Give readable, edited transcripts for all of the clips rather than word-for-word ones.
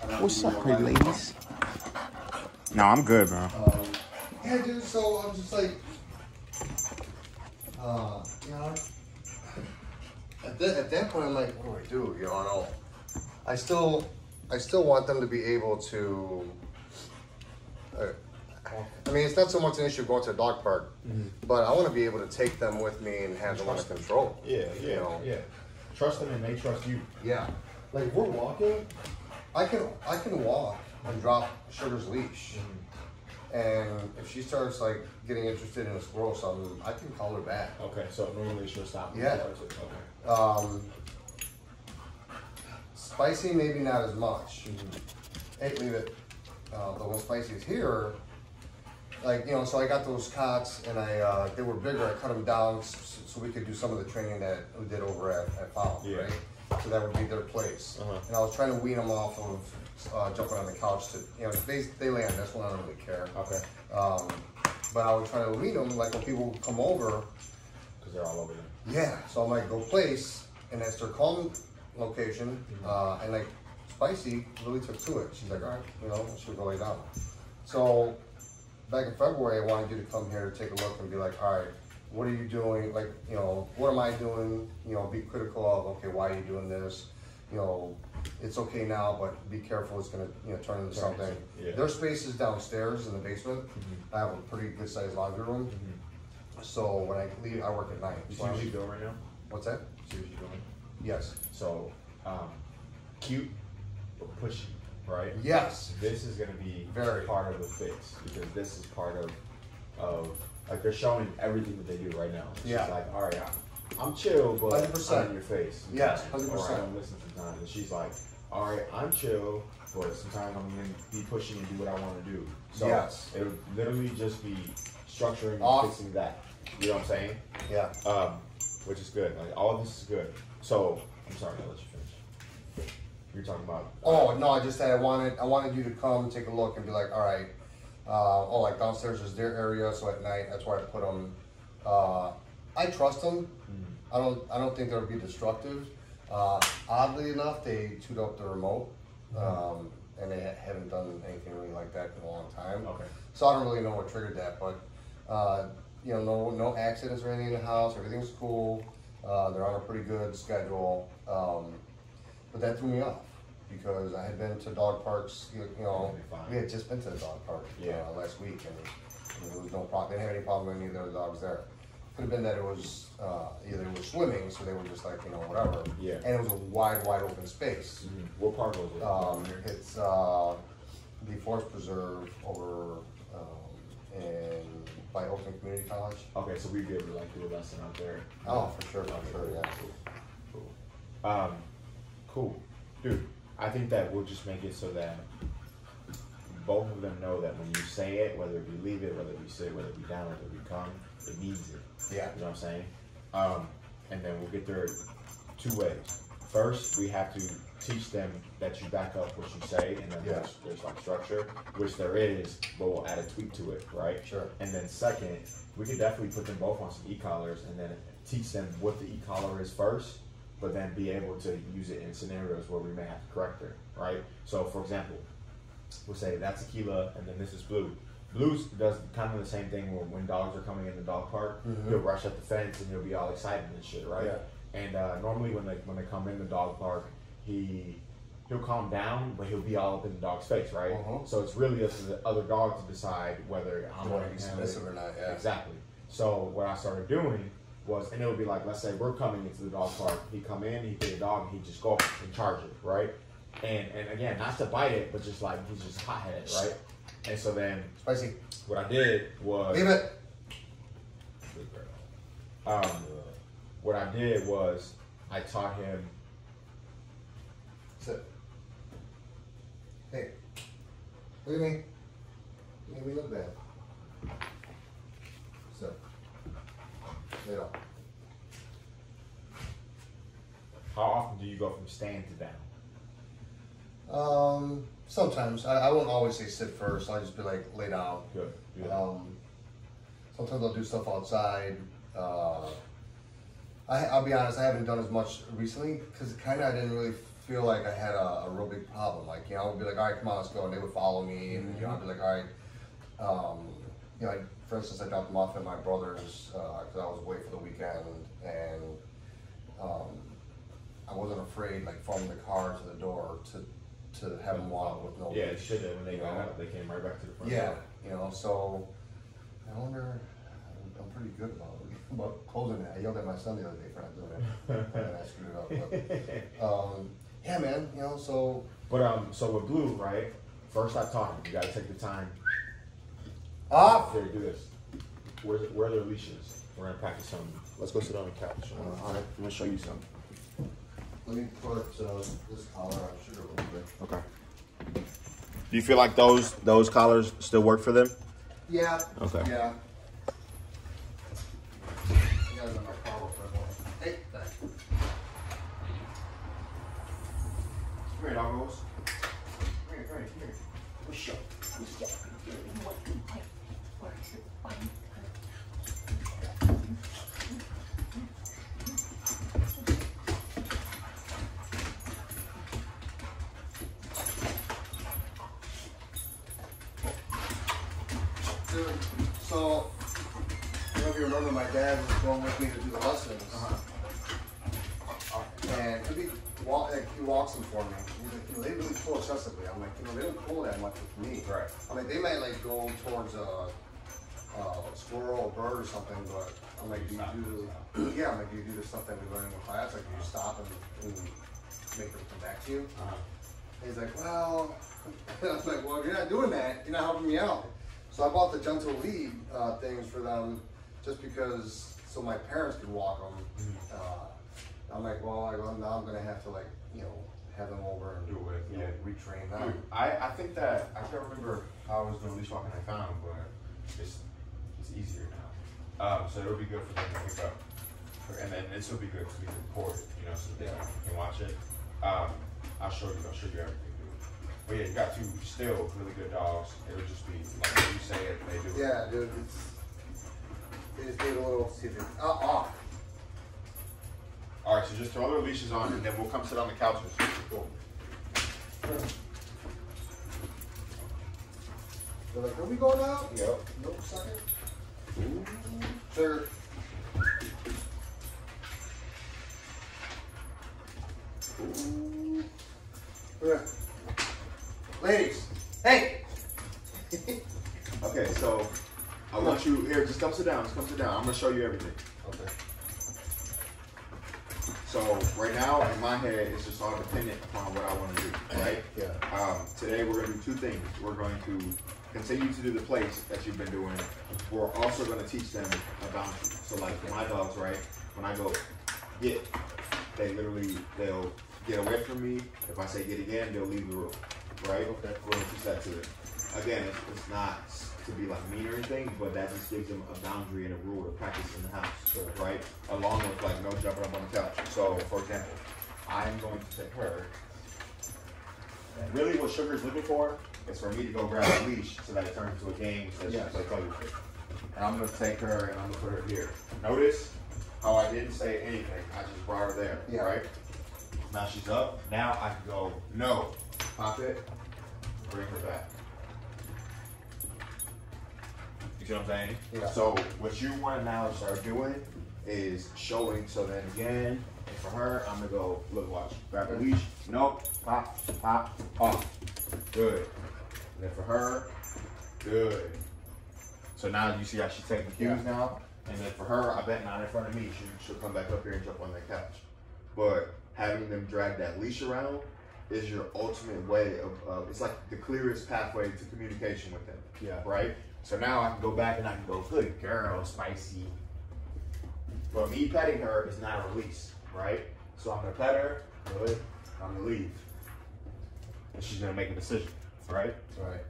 What's up, pretty ladies? No, I'm good, bro. Yeah, dude. So I'm just like, at that point, I'm like, what do I do? I know. I still want them to be able to. I mean, it's not so much an issue going to a dog park, but I want to be able to take them with me and have them under control. Yeah. Trust them and they trust you. Yeah. Like if we're walking, I can walk and drop Sugar's leash. And if she starts like getting interested in a squirrel or something, I can call her back. Okay, so normally she'll stop. Yeah. Okay. Spicy, maybe not as much. Hey, leave it. But when Spicy's here, like, so I got those cots and they were bigger. I cut them down so we could do some of the training that we did over at FOW, right? So that would be their place. And I was trying to wean them off of jumping on the couch to, they land. That's when I don't really care. Okay. But I was trying to wean them, like when people come over. Because they're all over there. Yeah. So I'm like, go place, and that's their calm location. And like Spicy really took to it. She's like, all right, she'll go lay down. So back in February, I wanted you to come here to take a look and be like, all right, what are you doing? Like, what am I doing? Be critical of, okay, why are you doing this? It's okay now, but be careful. It's going to, turn into something. Yeah. Their space is downstairs in the basement. I have a pretty good sized laundry room. So when I leave, I work at night. You see what she's doing right now? What's that? See what she's doing? Yes. So, cute but pushy, right? Yes. This is going to be very part of the fix because this is part of like they're showing everything that they do right now. She's like, all right, I'm chill, but 100%. I'm in your face. Yes, 100%. Or I don't listen sometimes. And she's like, all right, I'm chill, but sometimes I'm going to be pushing and do what I want to do. So it would literally just be structuring and fixing that. You know what I'm saying? Yeah. Which is good. Like all of this is good. So I'm sorry, I'll let you finish. You're talking about. Oh no, I just said I wanted you to come take a look and be like, all right. Like downstairs is their area, so at night that's where I put them. I trust them. I don't think they'll be destructive. Oddly enough, they chewed up the remote, and they haven't done anything really like that in a long time. Okay. So I don't really know what triggered that, but no accidents or anything in the house. Everything's cool. They're on a pretty good schedule. But that threw me off because I had been to dog parks. We had just been to the dog park last week, and there was no problem. They didn't have any problem with any of the other dogs there. Could have been that it was either they were swimming, so they were just like whatever. Yeah. And it was a wide open space. What park was it? It's the Forest Preserve over by Oakland Community College. Okay, so we'd be able to do a lesson out there. Oh, for sure, yeah. Cool. Cool, dude. I think that we'll just make it so that both of them know that when you say it, whether we leave it, whether we sit, whether we down, whether we come, it means it. Yeah. You know what I'm saying? And then we'll get there two ways. First, we have to teach them that you back up what you say, and then there's like structure, which there is, but we'll add a tweak to it, right? Sure. And then second, we could definitely put them both on some e-collars and then teach them what the e-collar is first, but then be able to use it in scenarios where we may have to correct her, right? So for example, we'll say that's Aquila and then this is Blue. Blue does kind of the same thing when dogs are coming in the dog park. He'll rush up the fence and he'll be all excited and shit, right? Yeah. And normally when they come in the dog park, he'll calm down, but he'll be all up in the dog's face, right? So it's really up to the other dog to decide whether I'm going to be submissive or not. Yeah. Exactly. So what I started doing was, and it would be like, let's say we're coming into the dog park, he come in, he hit a dog, and he just go up and charge it, right? And again, not to bite it, but just like he's just hot-headed, right? And so then, Spicy. what I did was leave it. What I did was I taught him. Sit. Hey, look at me. You made me look bad. Sit. Lay down. How often do you go from stand to down? Sometimes. I won't always say sit first. I'll just be like, lay down. Good. Sometimes I'll do stuff outside. I'll be honest, I haven't done as much recently because I didn't really feel like I had a real big problem. Like, I would be like, all right, come on, let's go. And they would follow me. And, I'd be like, all right. For instance, I dropped them off at my brother's because I was away for the weekend. And I wasn't afraid, like, from the car to the door to have them walk with no. Yeah, it should have. When they got out, they came right back to the front. Yeah, so I wonder. I'm pretty good about closing it. I yelled at my son the other day for not doing it, and I screwed it up. But, yeah, man. So. But so with Blue, right? First I taught him. You gotta take the time. Off. Here, do this. Where are their leashes? We're gonna practice some. Let's go sit on the couch. All right, I'm gonna show you some. Let me put this collar on sugar a little bit. Okay. Do you feel like those collars still work for them? Yeah. Okay. Yeah. You guys are my collar for everyone. Hey, thanks. Come here, doggos. Come here. What's up? So, I don't know if you remember, my dad was going with me to do the lessons. And he walks them for me. He's like, they really pull excessively. I'm like, they don't pull that much with me. Right. I mean, they might like go towards a squirrel or bird or something, but I'm like, do you do the stuff that we learn in the class? Like, do you stop and make them come back to you? And he's like, well, and I'm like, well, if you're not doing that, you're not helping me out. So I bought the gentle lead things for them just because, so my parents could walk them. I'm like, well, now I'm going to have to have them over and retrain them. Dude, I think that, I can't remember how I was doing leash walking I found, but it's easier now. So it would be good for them to pick up. And then this will be good to be recorded, so they can watch it. I'll show you everything, dude. But yeah, you got two still really good dogs. It would just be like when you say it, they do it. Yeah, dude, they just need a little, see if it, off. All right, so just throw their leashes on, and then we'll come sit on the couches. Cool. They're like, are we going out? Yep. Nope, second. Sugar. Yeah. Ladies, hey! Okay, so I want you here. Just come sit down. I'm gonna show you everything. Okay. So right now in my head, it's just all dependent upon what I want to do, right? Yeah. Today we're gonna do two things. We're going to continue to do the plays that you've been doing. We're also gonna teach them a boundary. So like for my dogs, right? When I go get, they'll get away from me. If I say get again, they'll leave the room, right? Okay. We're gonna teach that to them. Again, it's not to be like mean or anything, but that just gives them a boundary and a rule to practice in the house, right? Along with like no jumping up on the couch. So, for example, I'm going to take her. And really, what Sugar's looking for is for me to go grab a leash so that it turns into a game so that she can play color with it. And I'm going to take her and I'm going to put her here. Notice how I didn't say anything. I just brought her there, right? Now she's up. Now I can go, no. Pop it. Bring her back. You see what I'm saying? Yeah. So what you want to now start doing is showing. So then again, and for her, I'm gonna go, look, watch, grab a leash. Nope. Pop, pop, off. Good. And then for her, good. So now you see how she's taking cues now. And then for her, I bet not in front of me. She'll come back up here and jump on that couch. But having them drag that leash around is your ultimate way of, it's like the clearest pathway to communication with them. Yeah. Right? So now I can go back and I can go, good girl, Spicy. But me petting her is not a release, right? So I'm gonna pet her, good, I'm gonna leave. And she's gonna make a decision, right? Right.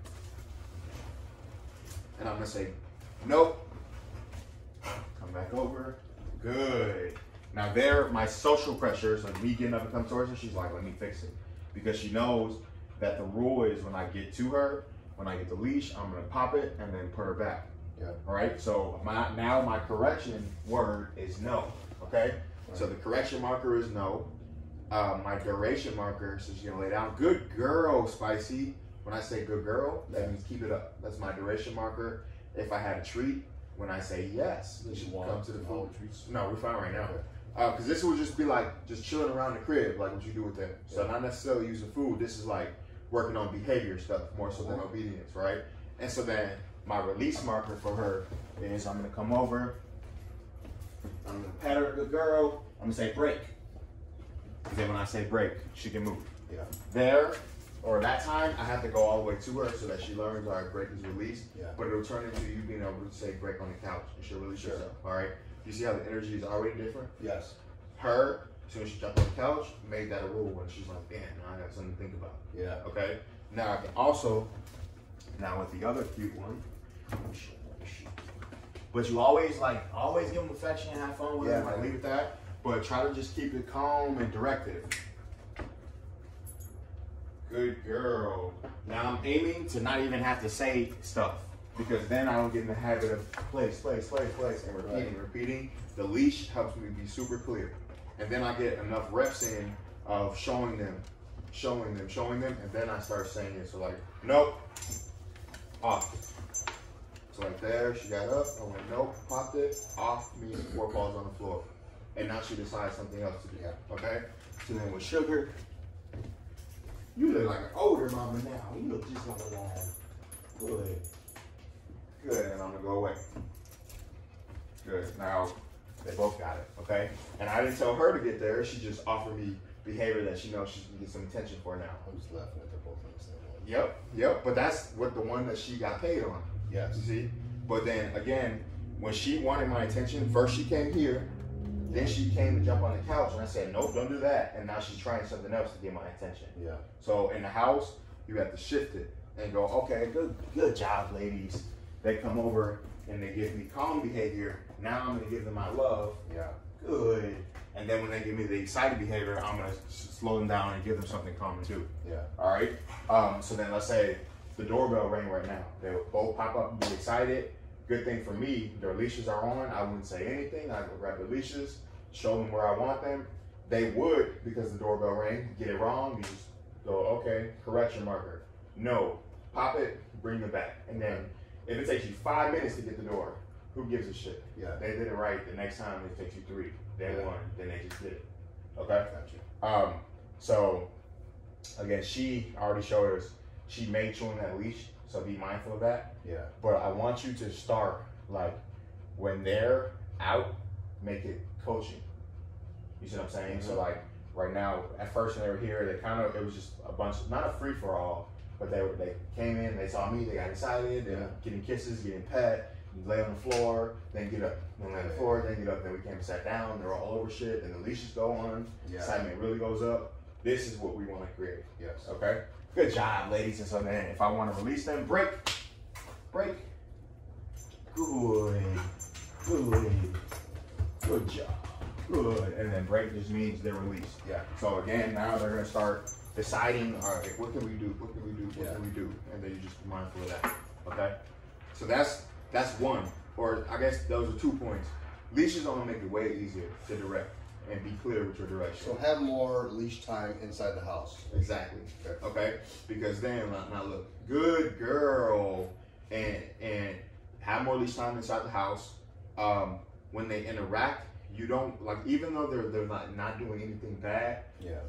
And I'm gonna say, nope. Come back over, good. Now there, my social pressures, like me getting up and come towards her, she's like, let me fix it. Because she knows that the rule is when I get to her, when I get the leash, I'm gonna pop it and then put her back. Yeah. All right. So now my correction word is no. Okay. Right. So the correction marker is no. my duration marker, so she's gonna lay down. Good girl, Spicy. When I say good girl, that means keep it up. That's my duration marker. If I had a treat, when I say yes, you should come to the food. No, we're fine right now. Because this would just be like just chilling around the crib, like what you do with them. So not necessarily using food. This is like working on behavior stuff more so than obedience, right? And so then my release marker for her is I'm gonna come over, I'm gonna pat her, good girl. I'm gonna say break. And then when I say break, she can move. Yeah. There, or that time, I have to go all the way to her so that she learns, all right, break is released. Yeah. But it'll turn into you being able to say break on the couch and she'll release herself, all right? You see how the energy is already different? Yes. Her, as soon as she jumped on the couch, made that a rule when she's like, damn, now I got something to think about. Yeah. Okay? Now I can also, now with the other cute one, but you always give them affection and have fun with them, like leave it that, but try to just keep it calm and directive. Good girl. Now I'm aiming to not even have to say stuff, because then I don't get in the habit of place, and repeating. The leash helps me be super clear. And then I get enough reps in of showing them, and then I start saying it. So like, nope, off. So like there, she got up, I went nope, popped it, off means 4 balls on the floor. And now she decides something else to do, okay? So then with Sugar, you look like an older mama now. You look just like a mom. Good. Good, and I'm gonna go away. Good, now they both got it, okay? And I didn't tell her to get there, she just offered me behavior that she knows she can get some attention for now. I'm just laughing at the both of the same one. Yep, but that's what the one that she got paid on. Yes. You see? But then again, when she wanted my attention, first she came here, then she came to jump on the couch, and I said, nope, don't do that. And now she's trying something else to get my attention. Yeah. So in the house, you have to shift it and go, okay, good job, ladies. They come over and they give me calm behavior. Now I'm gonna give them my love. Yeah. Good. And then when they give me the excited behavior, I'm gonna slow them down and give them something calm too. Yeah. All right. So then let's say the doorbell rang right now. They would both pop up and be excited. Good thing for me, their leashes are on. I wouldn't say anything. I would grab the leashes, show them where I want them. They would, because the doorbell rang, get it wrong. You just go, okay, correction marker. No, pop it, bring them back. And then if it takes you 5 minutes to get the door, who gives a shit? Yeah. They did it right. The next time it takes you 3. They won. Then they just did it. Okay? Gotcha. So again, she already showed us, she made chewing that leash. So be mindful of that. Yeah. But I want you to start, like, when they're out, make it coaching. You see what I'm saying? So like right now, at first when they were here, it was just a bunch, not a free for all, but they came in, they saw me, they got excited, they're getting kisses, getting pet, lay on the floor, then get up, then lay on the floor, then get up, then we came and sat down, they're all over shit, and the leashes go on, excitement really goes up. This is what we want to create. Yes. Okay? Good job, ladies. And so then if I want to release them, break. Good job. Good. And then break just means they're released. Yeah. So again, now they're gonna start deciding, all right, what can we do? What can we do? And then you just be mindful of that. Okay? So that's one. Or I guess those are 2 points. Leashes only make it way easier to direct and be clear with your direction. So have more leash time inside the house. Exactly. Okay? Because then, now look, good girl, and have more leash time inside the house. When they interact, you don't, like, even though they're not doing anything bad,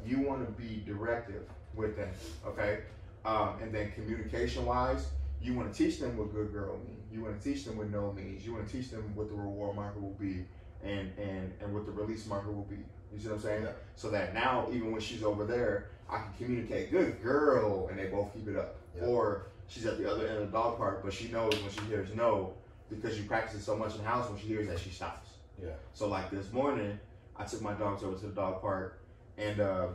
you want to be directive with them, okay? And then communication-wise, you want to teach them what good girl means. You want to teach them what no means. You want to teach them what the reward marker will be and what the release marker will be. You see what I'm saying? Yeah. So that now, even when she's over there, I can communicate, good girl, and they both keep it up. Yeah. Or she's at the other end of the dog park, but she knows when she hears no, because you practice it so much in the house, when she hears that, she stops. Yeah. So like this morning, I took my dogs over to the dog park, and there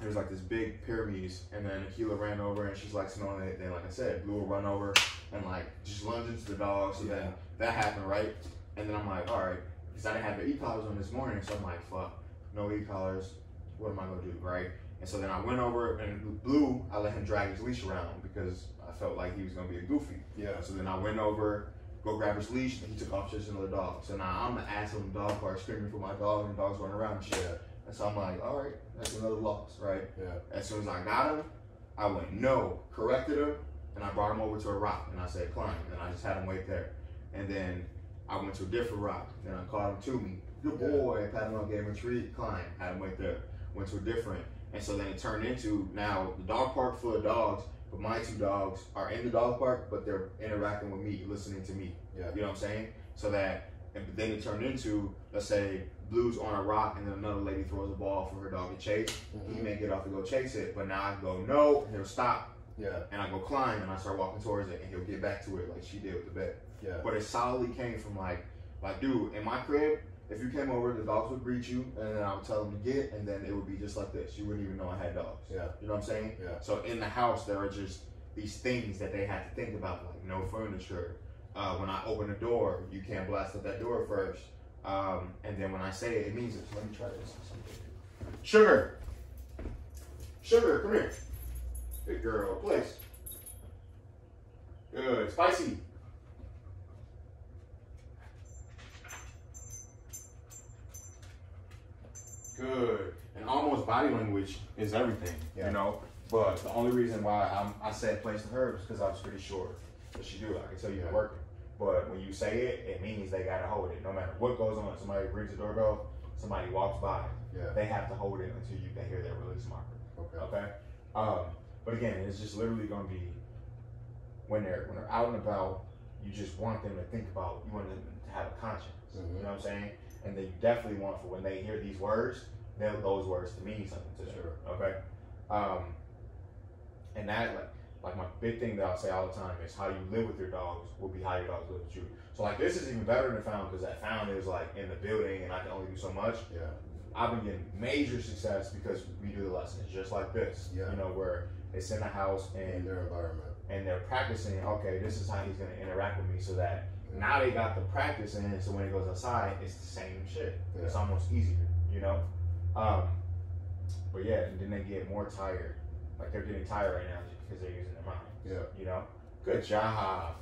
was like this big Pyrenees, and then Akila ran over, and she's like smelling it. Then, like I said, Blue will run over and like just lunge into the dog. So then that happened, right? And then I'm like, all right, because I didn't have the e-collars on this morning, so I'm like, fuck, no e-collars. What am I gonna do, right? And so then I went over, and Blue, I let him drag his leash around because I felt like he was gonna be a goofy. Yeah. So then I went over, go grab his leash, and he took off just another dog. So now I'm the ass on the dog park screaming for my dog, and the dog's running around and shit. And so I'm like, all right, that's another loss, right? Yeah. As soon as I got him, I went no, corrected him, and I brought him over to a rock, and I said climb, and I just had him wait there. And then I went to a different rock, and I called him to me. Good boy, pat him up, gave him a treat, climb, had him wait there. Went to a different, and so then it turned into now the dog park full of dogs, but my 2 dogs are in the dog park, but they're interacting with me, listening to me. Yeah. You know what I'm saying? So that, and then it turned into, let's say, Blue's on a rock, and then another lady throws a ball for her dog to chase. He may get off to go chase it, but now I go no, and he'll stop. Yeah. And I go climb, and I start walking towards it, and he'll get back to it like she did with the bed. Yeah. But it solidly came from like, dude, in my crib, if you came over, the dogs would greet you, and then I would tell them to get, and then it would be just like this. You wouldn't even know I had dogs. Yeah. You know what I'm saying? Yeah. So in the house, there are just these things that they had to think about, like no furniture. When I open the door, you can't blast up that door first. And then when I say it, it means it. So let me try this. Sugar. Sugar, come here. Good girl, place. Good, spicy. Good. And almost body language is everything, you know? But the only reason why I said place to her is because I was pretty sure that she do it. I can tell you're working. But when you say it, it means they gotta hold it. No matter what goes on, somebody rings the doorbell, somebody walks by, they have to hold it until they hear their release marker. Okay. But again, it's just literally gonna be when they're out and about, you just want them to think about, you want them to have a conscience. You know what I'm saying? And then you definitely want for when they hear these words, those words to mean something to them. Sure. Okay. And that like my big thing that I'll say all the time is how you live with your dogs will be how your dogs live with you. So like this is even better than Found because that Found is like in the building and I can only do so much. Yeah. I've been getting major success because we do the lessons just like this. Yeah. You know, where it's in the house and In their environment. and they're practicing, okay, this is how he's gonna interact with me so that now they got the practice in it, so when it goes outside, it's the same shit. Yeah. It's almost easier, you know? But yeah, and then they get more tired. Like they're getting tired right now just because they're using their minds. Yeah. You know? Good job.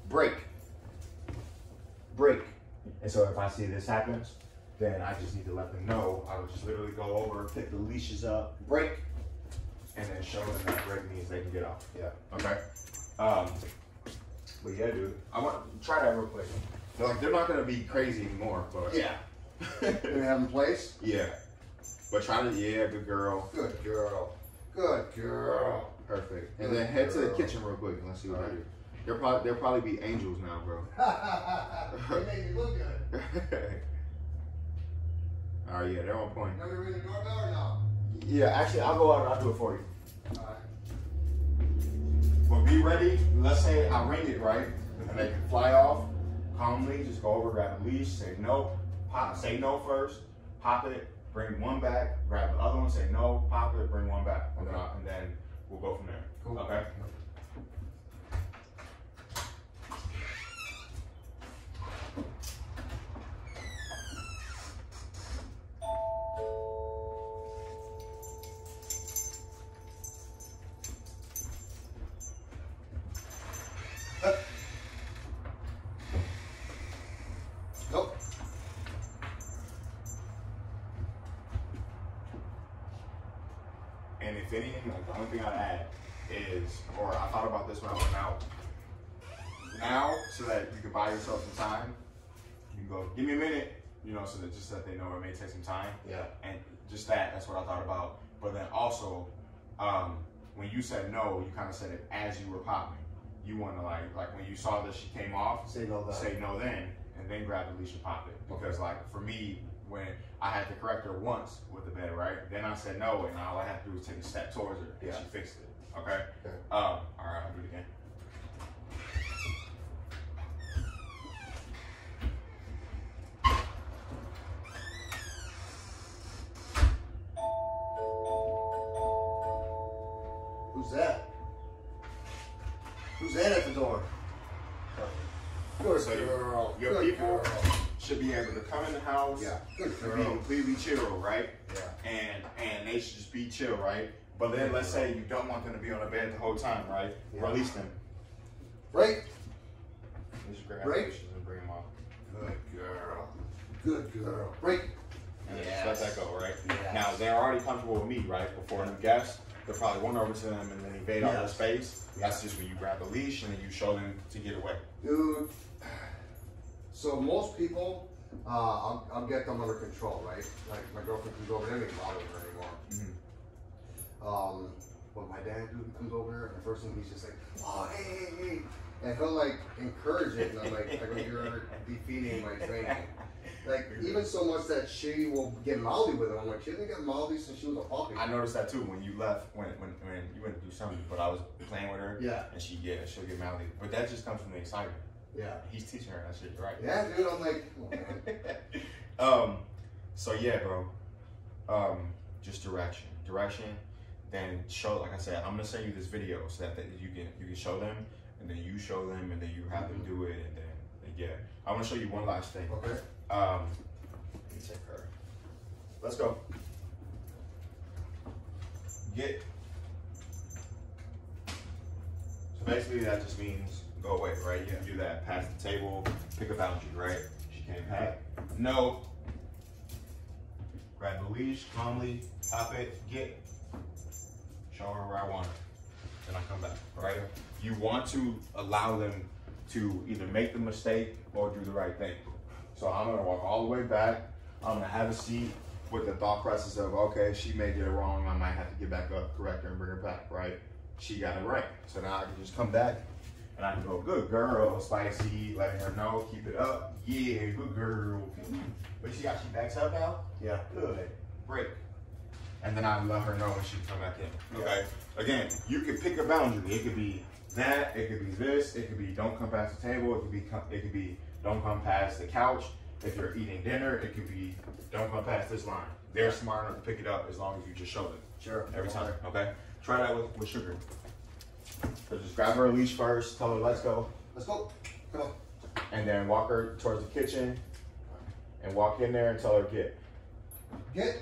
Break. Break. And so if I see this happens, then I just need to let them know. I would just literally go over, pick the leashes up, break, and then show them that break means they can get off. Yeah. Okay? But yeah, dude, I want to try that real quick. They're not gonna be crazy anymore, but Yeah. They have in place? yeah. But try to, yeah, good girl. Good girl. Good girl. Perfect. And then head to the kitchen real quick and let's see what they do. They'll probably be angels now, bro. They make me look good. All right, yeah, they're on point. Now we ring the doorbell or no? Yeah, actually, I'll go out and I'll do it for you. Alright. But be ready. Let's say I ring it, right? And they can fly off calmly. Just go over, grab a leash, say no, pop, say no first, pop it, bring one back, grab the other one, say no, pop it, bring one back. Okay. And then we'll go from there. Cool. Okay? Go. And if anything, like the only thing I'd add is, or I thought about this when I went out. Now, so that you can buy yourself some time, you can go, give me a minute, you know, so that just that they know it may take some time. Yeah. And just that's what I thought about. But then also, when you said no, you kind of said it as you were popping. You want to like when you saw that she came off, Say no then. say no then, and then grab the leash and pop it. Because like for me, when I had to correct her once with the bed, right? Then I said no, and all I had to do was take a step towards her, and she fixed it. Okay. Okay. All right, I'll do it again. Who's that? Who's that at the door? Good So girl. your Good people girl. should be able to come in the house. Yeah. Good And be girl. completely chill, right? Yeah. And they should just be chill, right? But then let's say you don't want them to be on the bed the whole time, right? Yeah. Release them. Break. Just grab Break. the leashes and bring them off. Good girl. Good girl. Break. and then just let that go, right? Yes. Now they're already comfortable with me, right? Before a new guest, they'll probably run over to them and then invade all their space. That's just when you grab the leash and then you show them to get away. Dude, so most people, I'll get them under control, right? Like my girlfriend comes over, they don't even bother with her anymore. But my dad, dude, comes over here, and the first thing he's just like, oh, hey. And he'll like encourage it, and I'm like, you're defeating my training. Like, even so much that she will get mouthy with him. I'm like, she didn't get mouthy since she was a puppy. I noticed that too when you left, when you went to do something, but I was playing with her. Yeah. And she'll get mouthy. But that just comes from the excitement. Yeah. He's teaching her that shit, right? Yeah, dude, I'm like, oh, man. So yeah, bro. Just direction. Then show, like I said, I'm gonna send you this video so that you can show them, and then you show them, and then you have them do it, and then yeah. I want to show you one last thing. Okay. Let me take her. Let's go. Get. So basically that just means go away, right? You can do that. Pass the table, pick a boundary, right? She can't pat. No. Grab the leash, calmly, pop it, get. Show her where I want her. Then I come back, right? You want to allow them to either make the mistake or do the right thing. So I'm gonna walk all the way back. I'm gonna have a seat with the thought process of, okay, she may get it wrong. I might have to get back up, correct her, and bring her back, right? She got it right. So now I can just come back and I can go, good girl, Spicy, letting her know, keep it up. Yeah, good girl. But you see how she backs up now? Yeah. Good. Break. And then I let her know when she come back in. Okay. Again, you can pick a boundary. It could be that. It could be this. It could be don't come past the table. It could be don't come past the couch. If you're eating dinner, it could be don't come past this line. They're smart enough to pick it up as long as you just show them. Sure. Every time. Okay. Try that with Sugar. So just grab her leash first. Tell her let's go. Let's go. Come on. And then walk her towards the kitchen. And walk in there and tell her get. Get.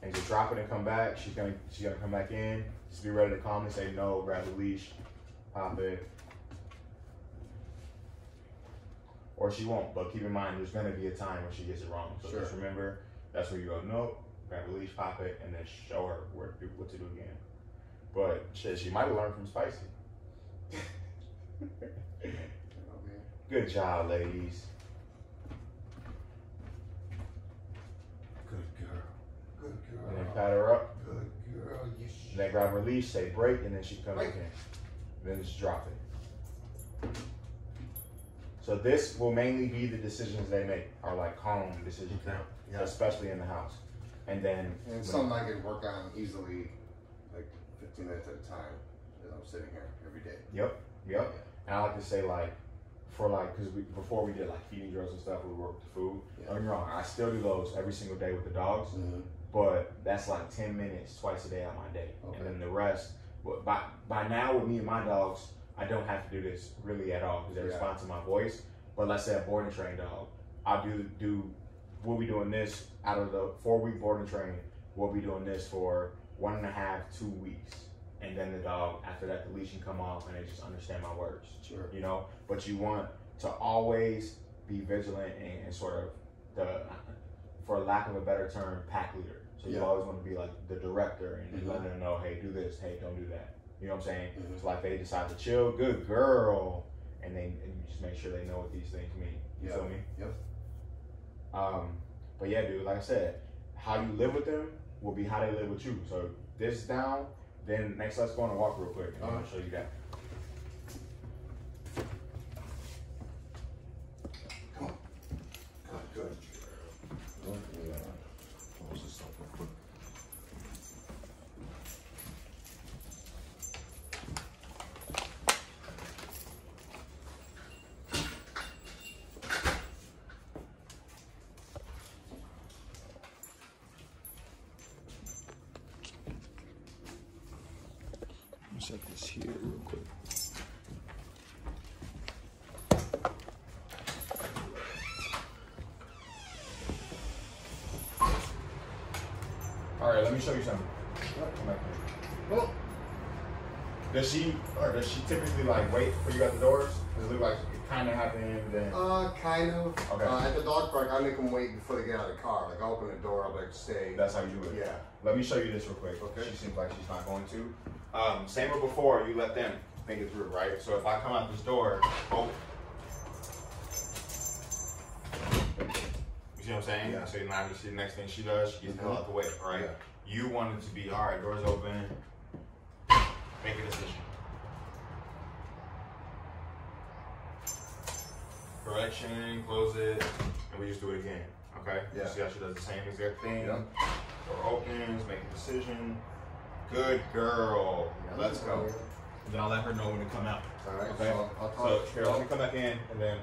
And just drop it and come back. She's gonna come back in. Just be ready to calmly say no, grab the leash, pop it. Or she won't, but keep in mind there's gonna be a time when she gets it wrong. So just remember, that's where you go, no, grab the leash, pop it, and then show her what to do again. But she might have learned from Spicy. Good job, ladies. And then pat her up. Good girl. Yes. And then grab her leash, say break, and then she comes back in. Then just drop it. So this will mainly be the decisions they make, are like calm decisions, especially in the house. And then something I can work on easily, like 15 minutes at a time, as I'm sitting here every day. Yep. And I like to say because before we did like feeding drills and stuff, we worked the food. Don't get me wrong, I still do those every single day with the dogs. But that's like 10 minutes twice a day out of my day. And then the rest, by now with me and my dogs, I don't have to do this really at all because they respond to my voice. But let's say a boarding train dog, I'll we'll be doing this out of the 4-week boarding train, we'll be doing this for 1.5, 2 weeks. And then the dog, after that, the leash can come off and they just understand my words. Sure. You know, but you want to always be vigilant and sort of for lack of a better term, pack leader. So you always want to be like the director and letting them know, hey, do this, hey, don't do that. You know what I'm saying? It's like they decide to chill, good girl, and you just make sure they know what these things mean. You feel me? Yep. But yeah, dude, like I said, how you live with them will be how they live with you. So this down, then next let's go on a walk real quick and I'll show you that. Come on. Good. Set this here real quick. All right, let me show you something. Come back here. Oh. Does she typically like wait for you at the doors? Does it look like it kind of happened? Then kind of. Okay. At the dog park, I make them wait before they get out of the car. Like I open the door, I'll like stay. that's how you do it. Yeah. Let me show you this real quick. Okay. She seems like she's not going to. Same as before, you let them think it through, right? So if I come out this door, oh. You see what I'm saying? Yeah. So now you see the next thing she does, she gets the hell out the way, right? Yeah. You want it to be, all right, doors open, make a decision. Correction, close it, and we just do it again, okay? Yeah. You see how she does the same exact thing? Yeah. Door opens, make a decision. Good girl. Yeah. Let's go. Then I'll let her know when to come out. All right. Okay. So I'll So talk. here, let me come back in, and then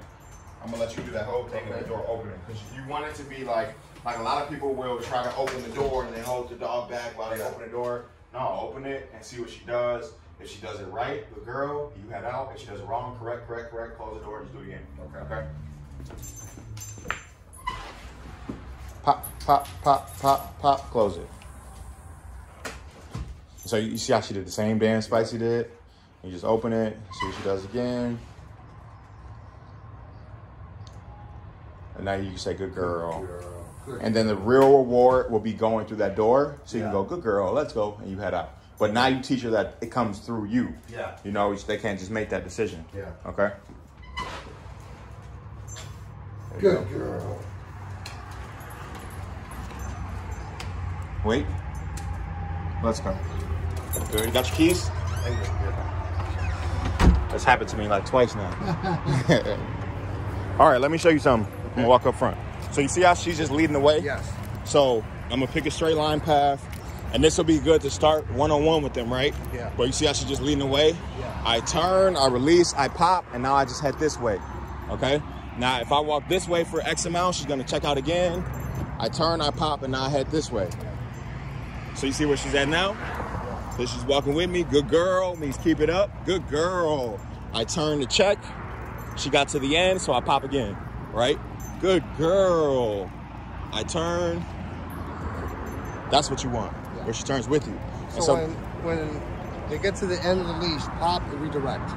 I'm gonna let you do that whole thing of the door opening, because you want it to be like a lot of people will try to open the door and they hold the dog back while they open the door. No, open it and see what she does. If she does it right, good girl, you head out. If she does it wrong, correct, close the door, just do it again. Okay. Pop, close it. So you see how she did the same dance Spicy did? You just open it, see what she does again. And now you can say, good girl. Good. And then the real reward will be going through that door. So you can go, good girl, let's go, and you head out. But now you teach her that it comes through you. Yeah. You know, they can't just make that decision. Yeah. Okay? Good girl. Wait. Let's go. Good. You got your keys? That's happened to me like twice now. All right, let me show you something. I'm gonna walk up front. So you see how she's just leading the way? Yes. So I'm gonna pick a straight line path, and this will be good to start one-on-one with them, right? Yeah. But you see how she's just leading the way? Yeah. I turn, I release, I pop, and now I just head this way, okay? Now, if I walk this way for X amount, she's gonna check out again. I turn, I pop, and now I head this way. So you see where she's at now? So she's walking with me. Good girl means keep it up. Good girl. I turn to check. She got to the end, so I pop again, right? Good girl. I turn. That's what you want, where she turns with you. So when they get to the end of the leash, pop and redirect.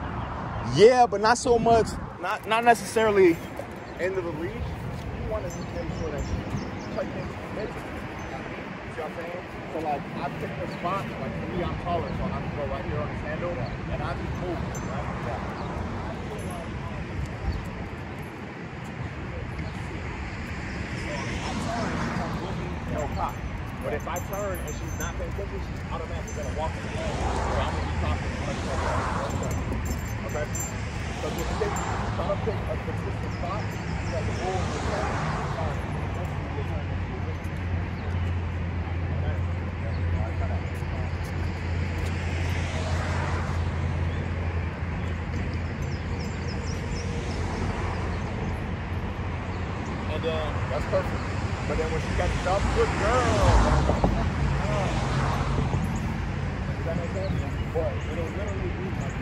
Yeah, but not so much, not necessarily end of the leash. You want to just make sure that she's tucked into the middle. See what I'm saying? So like, I pick the spot, like for me, I'm taller, so I have to go right here on this handle, and I just move, right? No pop. But if I turn and she's not paying attention, she's automatically gonna walk in the lane. So I'm gonna be talking. Okay? So just try to pick a consistent spot so that the bull will turn. And then that's perfect. But then when she catches up, good girl. Does that make sense? But it'll literally be like